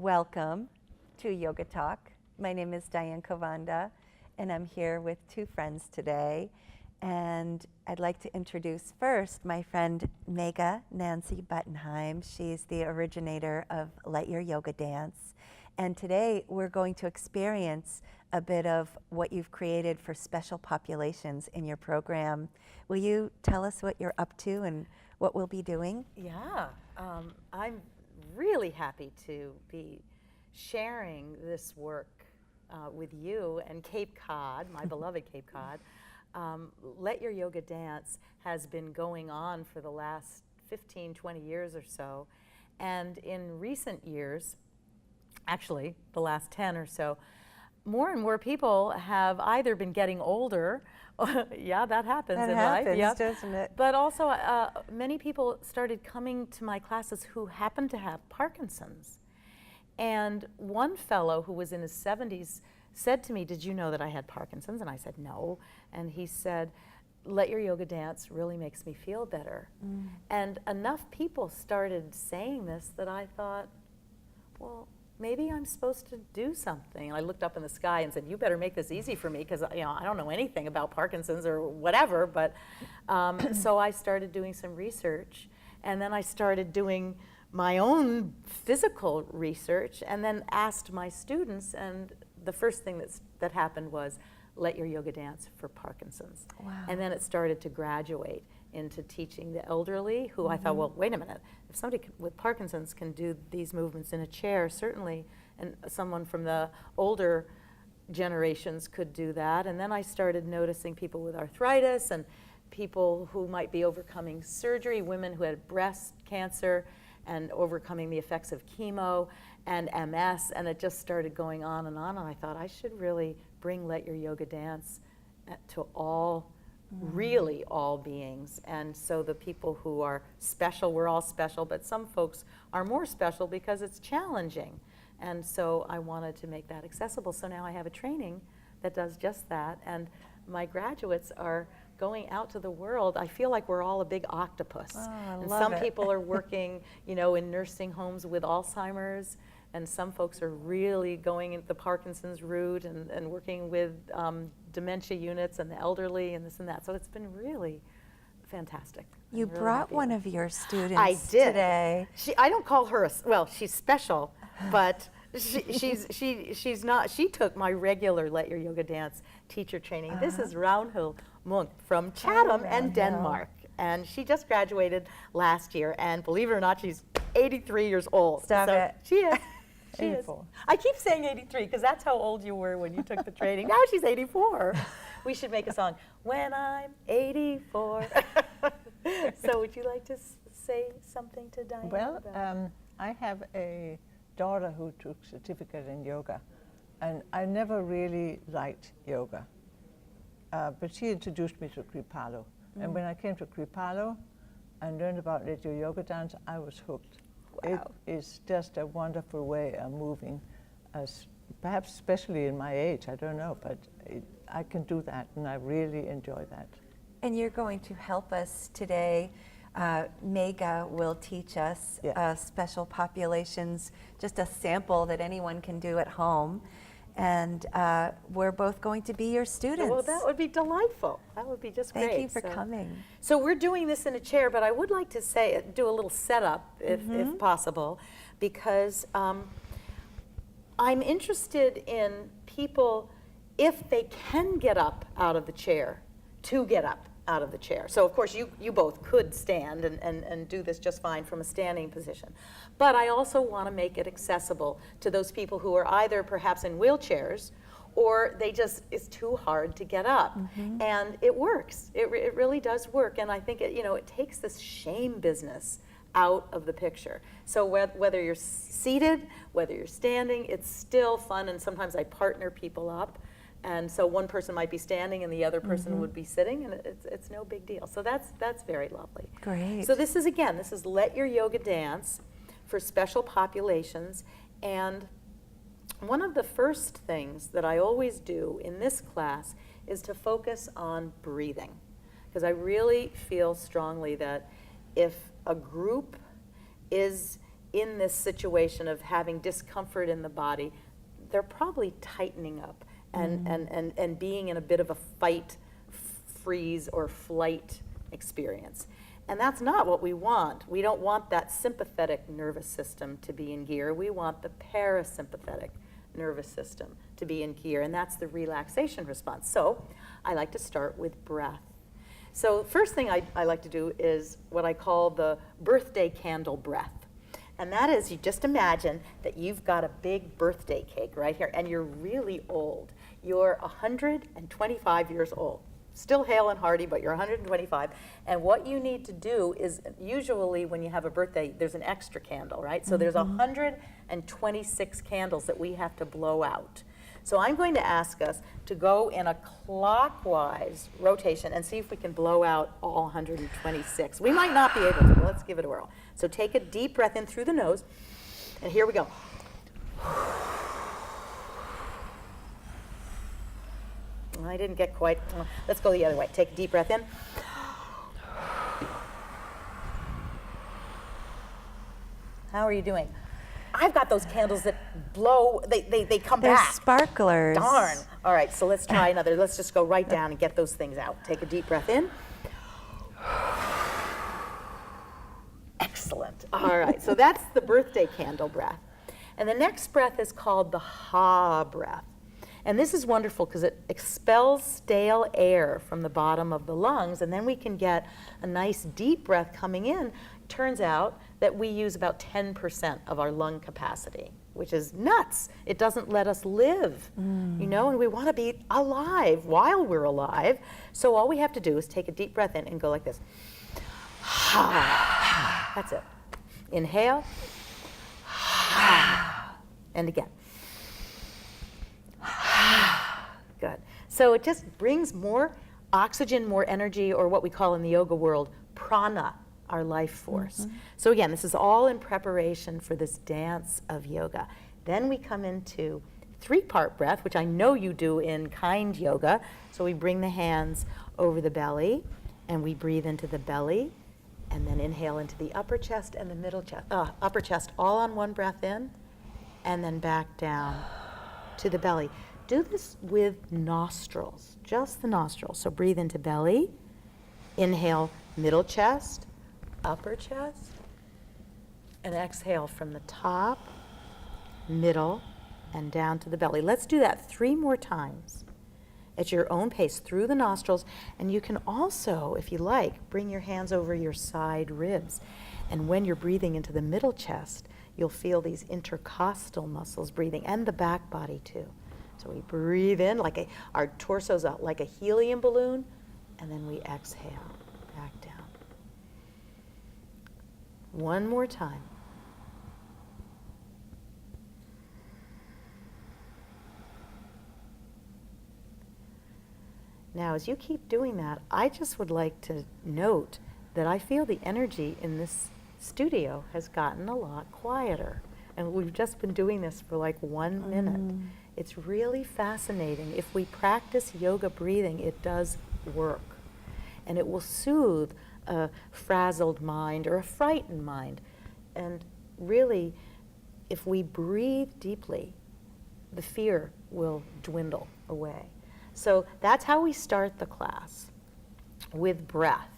Welcome to Yoga Talk. My name is Diane Kovanda, and I'm here with two friends today. And I'd like to introduce first my friend Megha Nancy Buttenheim. She's the originator of Let Your Yoga Dance. And today we're going to experience a bit of what you've created for special populations in your program. Will you tell us what you're up to and what we'll be doing? Yeah, I'm really happy to be sharing this work with you and Cape Cod, my beloved Cape Cod. Let Your Yoga Dance has been going on for the last 15, 20 years or so. And in recent years, actually the last 10 or so, more and more people have either been getting older, yeah, that happens in life, yep. Doesn't it? But also many people started coming to my classes who happened to have Parkinson's. And one fellow who was in his 70s said to me, "Did you know that I had Parkinson's?" And I said, "No." And he said, "Let Your Yoga Dance really makes me feel better." And enough people started saying this that I thought, well, maybe I'm supposed to do something. And I looked up in the sky and said, "You better make this easy for me, because I don't know anything about Parkinson's or whatever." But so I started doing some research, and then I started doing my own physical research, and then asked my students. And the first thing that happened was Let Your Yoga Dance for Parkinson's. Wow. And then it started to graduate into teaching the elderly, who I thought, well, wait a minute, if somebody with Parkinson's can do these movements in a chair, certainly, and someone from the older generations could do that. And then I started noticing people with arthritis and people who might be overcoming surgery, women who had breast cancer and overcoming the effects of chemo and MS, and it just started going on, and I thought I should really bring Let Your Yoga Dance to all, really all beings. And so the people who are special, we're all special, but some folks are more special because it's challenging. And so I wanted to make that accessible. So now I have a training that does just that, and my graduates are going out to the world. I feel like we're all a big octopus. Oh, I and love some it. people are working, in nursing homes with Alzheimer's, and some folks are really going into the Parkinson's route and working with dementia units and the elderly and this and that. So it's been really fantastic. You I'm really brought happy one with it. of your students I did. today. I don't call her well, she's special, but she's not. She took my regular Let Your Yoga Dance teacher training. This is Raunhild Munk from Chatham and Raunhild. Denmark, and she just graduated last year. And believe it or not, she's 83 years old. Stop so it. She is. She is. 84. I keep saying 83 because that's how old you were when you took the training. Now she's 84. We should make a song. When I'm 84. So would you like to say something to Diane? Well, about I have a daughter who took certificate in yoga, and I never really liked yoga, but she introduced me to Kripalu. And when I came to Kripalu and learned about Let Your Yoga Dance, I was hooked. Wow. It is just a wonderful way of moving, perhaps especially in my age, I don't know, but I can do that, and I really enjoy that. And you're going to help us today. Megha will teach us special populations, just a sample that anyone can do at home. And we're both going to be your students. Well, that would be delightful. That would be just great. Thank you for coming. So we're doing this in a chair, but I would like to do a little setup, if possible, because I'm interested in people, if they can get up out of the chair, to get up out of the chair. So of course you both could stand and do this just fine from a standing position. But I also want to make it accessible to those people who are either perhaps in wheelchairs or it's too hard to get up. And it works. It really does work. And I think it takes this shame business out of the picture. So whether you're seated, whether you're standing, it's still fun. And sometimes I partner people up. And so one person might be standing and the other person would be sitting, and it's no big deal. So that's very lovely. Great. So this is Let Your Yoga Dance for special populations. And one of the first things that I always do in this class is to focus on breathing. Because I really feel strongly that if a group is in this situation of having discomfort in the body, they're probably tightening up and being in a bit of a fight, freeze, or flight experience. And that's not what we want. We don't want that sympathetic nervous system to be in gear. We want the parasympathetic nervous system to be in gear, and that's the relaxation response. So I like to start with breath. So first thing I like to do is what I call the birthday candle breath. And that is, you just imagine that you've got a big birthday cake right here, and you're really old. You're 125 years old. Still hale and hearty, but you're 125. And what you need to do is, usually when you have a birthday, there's an extra candle, right? So there's 126 candles that we have to blow out. So I'm going to ask us to go in a clockwise rotation and see if we can blow out all 126. We might not be able to, but let's give it a whirl. So take a deep breath in through the nose, and here we go. I didn't get quite, let's go the other way. Take a deep breath in. How are you doing? I've got those candles that blow, they come They're back. sparklers. Darn. All right, so let's try another. Let's just go right down and get those things out. Take a deep breath in. Excellent. All right, so that's the birthday candle breath. And the next breath is called the ha breath. And this is wonderful because it expels stale air from the bottom of the lungs, and then we can get a nice deep breath coming in. Turns out that we use about 10% of our lung capacity, which is nuts. It doesn't let us live, you know, and we want to be alive while we're alive. So all we have to do is take a deep breath in and go like this. That's it. Inhale. And again. Good. So it just brings more oxygen, more energy, or what we call in the yoga world, prana, our life force. So again, this is all in preparation for this dance of yoga. Then we come into 3-part breath, which I know you do in kind yoga. So we bring the hands over the belly, and we breathe into the belly, and then inhale into the upper chest and the middle chest, upper chest, all on one breath in, and then back down to the belly. Do this with nostrils, just the nostrils. So breathe into belly, inhale middle chest, upper chest, and exhale from the top, middle, and down to the belly. Let's do that 3 more times at your own pace through the nostrils. And you can also, if you like, bring your hands over your side ribs. And when you're breathing into the middle chest, you'll feel these intercostal muscles breathing, and the back body too. So we breathe in like our torso's up like a helium balloon, and then we exhale back down. One more time. Now, as you keep doing that, I just would like to note that I feel the energy in this studio has gotten a lot quieter. And we've just been doing this for like 1 minute. It's really fascinating. If we practice yoga breathing, it does work. And it will soothe a frazzled mind or a frightened mind. And really, if we breathe deeply, the fear will dwindle away. So that's how we start the class, with breath.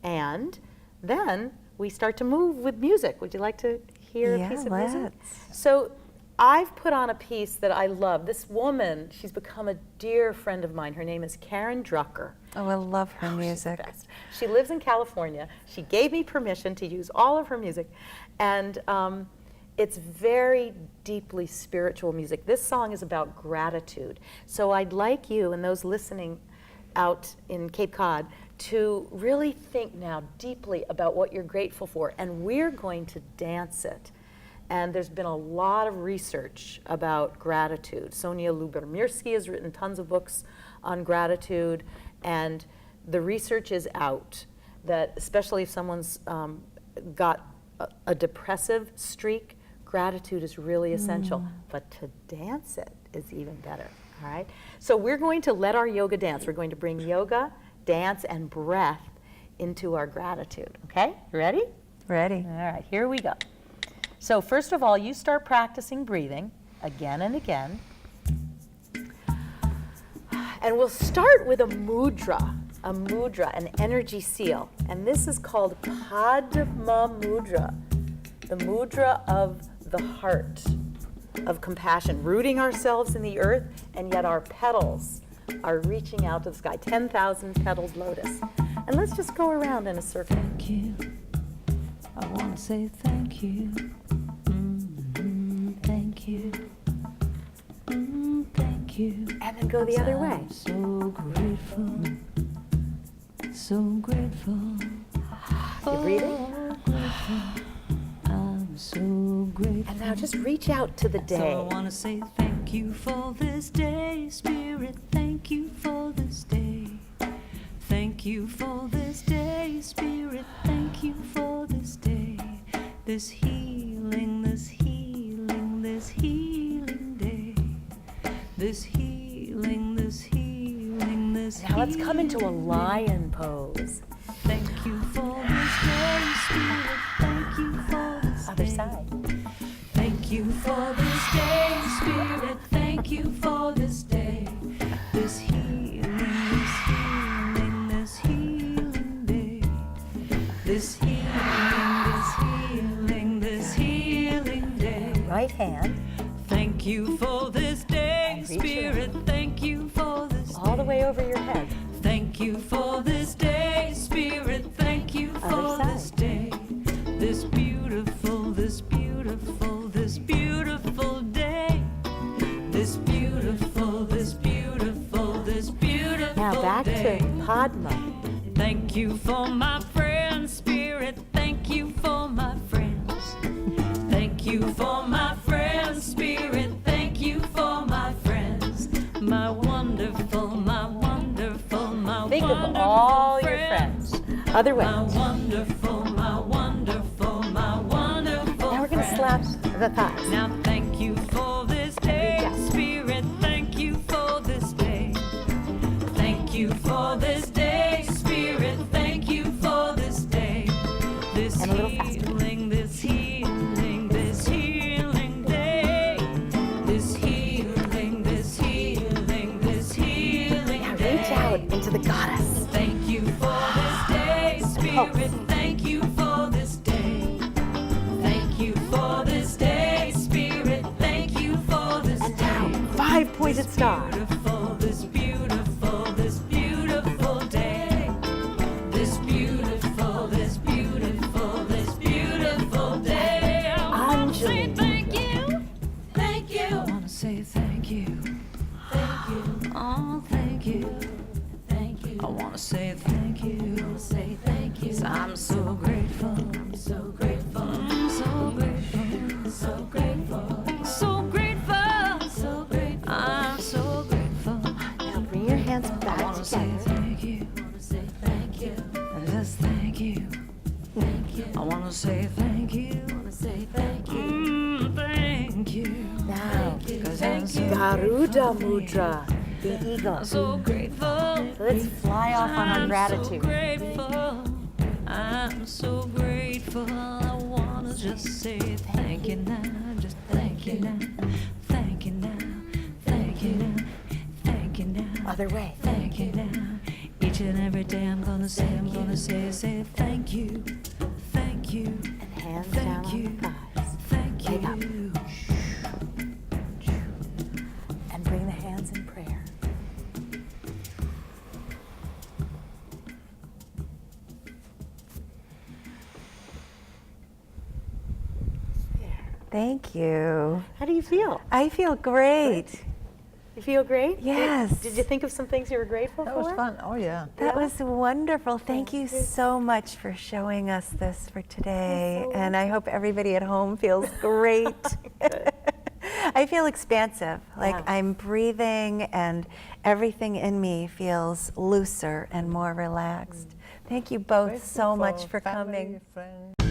And then we start to move with music. Would you like to hear a piece of music? So I've put on a piece that I love. This woman, she's become a dear friend of mine. Her name is Karen Drucker. Oh, I love her She's the music. best. She lives in California. She gave me permission to use all of her music. And it's very deeply spiritual music. This song is about gratitude. So I'd like you and those listening out in Cape Cod to really think now deeply about what you're grateful for. And we're going to dance it. And there's been a lot of research about gratitude. Sonia Lyubomirsky has written tons of books on gratitude, and the research is out that especially if someone's got a depressive streak, gratitude is really essential. But to dance it is even better, all right? So we're going to let our yoga dance. We're going to bring yoga, dance, and breath into our gratitude, okay? You ready? Ready. All right, here we go. So first of all, you start practicing breathing again and again. And we'll start with a mudra, an energy seal. And this is called Padma Mudra, the mudra of the heart, of compassion, rooting ourselves in the earth, and yet our petals are reaching out to the sky, 10,000 petaled lotus. And let's just go around in a circle. Thank you. I want to say thank you. Thank you. Thank you. And then go the other way. I'm so grateful. So grateful. You breathing? I'm so grateful. And now just reach out to the So I day. want to say thank you for this day, Spirit. Thank you for this day. Thank you for this day, Spirit. Thank you for this day. This healing, this healing, this healing day. This healing, this healing, this Now let's come into a healing day. lion pose. Thank you for this day, Spirit. Thank you for this Other day. side. Thank you for this day, Spirit. Thank you for this day. This healing, this healing, this healing day. This healing, this healing, this healing day. Right hand, Thank you for this day, And reach your Spirit. Thank you for this all the day. way over your head. Thank you for this day, Spirit. Thank you Other for side. this day. This beautiful, this beautiful, this beautiful day. This beautiful, this beautiful, this beautiful Now back day. to Padma. Thank you for my friends, Spirit. Thank you for my friends. Thank you for my friends, Spirit. Thank you for my friends. My wonderful, my wonderful, my Think wonderful of all your friends. friends. Other way. My wonderful, my wonderful, my wonderful Now we're going to slap the thighs. Now thank you for this day, Reach out. Spirit. Thank you for this day. Thank you for this day, Spirit. Thank you for this day. This And a little faster. healing, this healing, this healing day. This healing, this healing, this healing Now day. reach out into the goddess. Thank you for this day, Spirit. Thank you for this day. Thank you for this day, Spirit. Thank you for this And day. down. 5-pointed star. Beautiful, this beautiful, this beautiful day. This beautiful, this beautiful, this beautiful day. I wanna say Anjali. thank you. Thank you. I wanna say thank you. Thank you. Oh, thank you. Thank you. I wanna say thank you. I wanna say thank you. 'Cause I'm so grateful. I'm so grateful. I'm so grateful. So grateful. So grateful. So grateful. I'm so grateful. Now bring your hands I back wanna say together. thank you. I wanna say thank you. Just thank you. Thank you. I wanna say thank you. I wanna say thank you. Thank you. Now, 'Cause I'm so Garuda grateful. Mudra, the eagle. I'm so grateful. Let's fly off on our I'm gratitude. so grateful. I'm so grateful. I wanna just say thank you now. Just thank you now. Thank you now. Thank you now. Thank you now. Other way. Thank you now. Each and every day I'm gonna say thank you. Thank you. And hands Thank down on you. the thighs. Thank Leg up. you. And bring the hands in prayer. There. Thank you. How do you feel? I feel great. You feel great? Yes. Did you think of some things you were grateful That for? was fun. Oh, yeah. That Yeah. was wonderful. Thank you so much for showing us this for today. so And I hope everybody at home feels great. I feel expansive, like Yeah. I'm breathing and everything in me feels looser and more relaxed. Thank you both Grateful so much for family, coming. friends.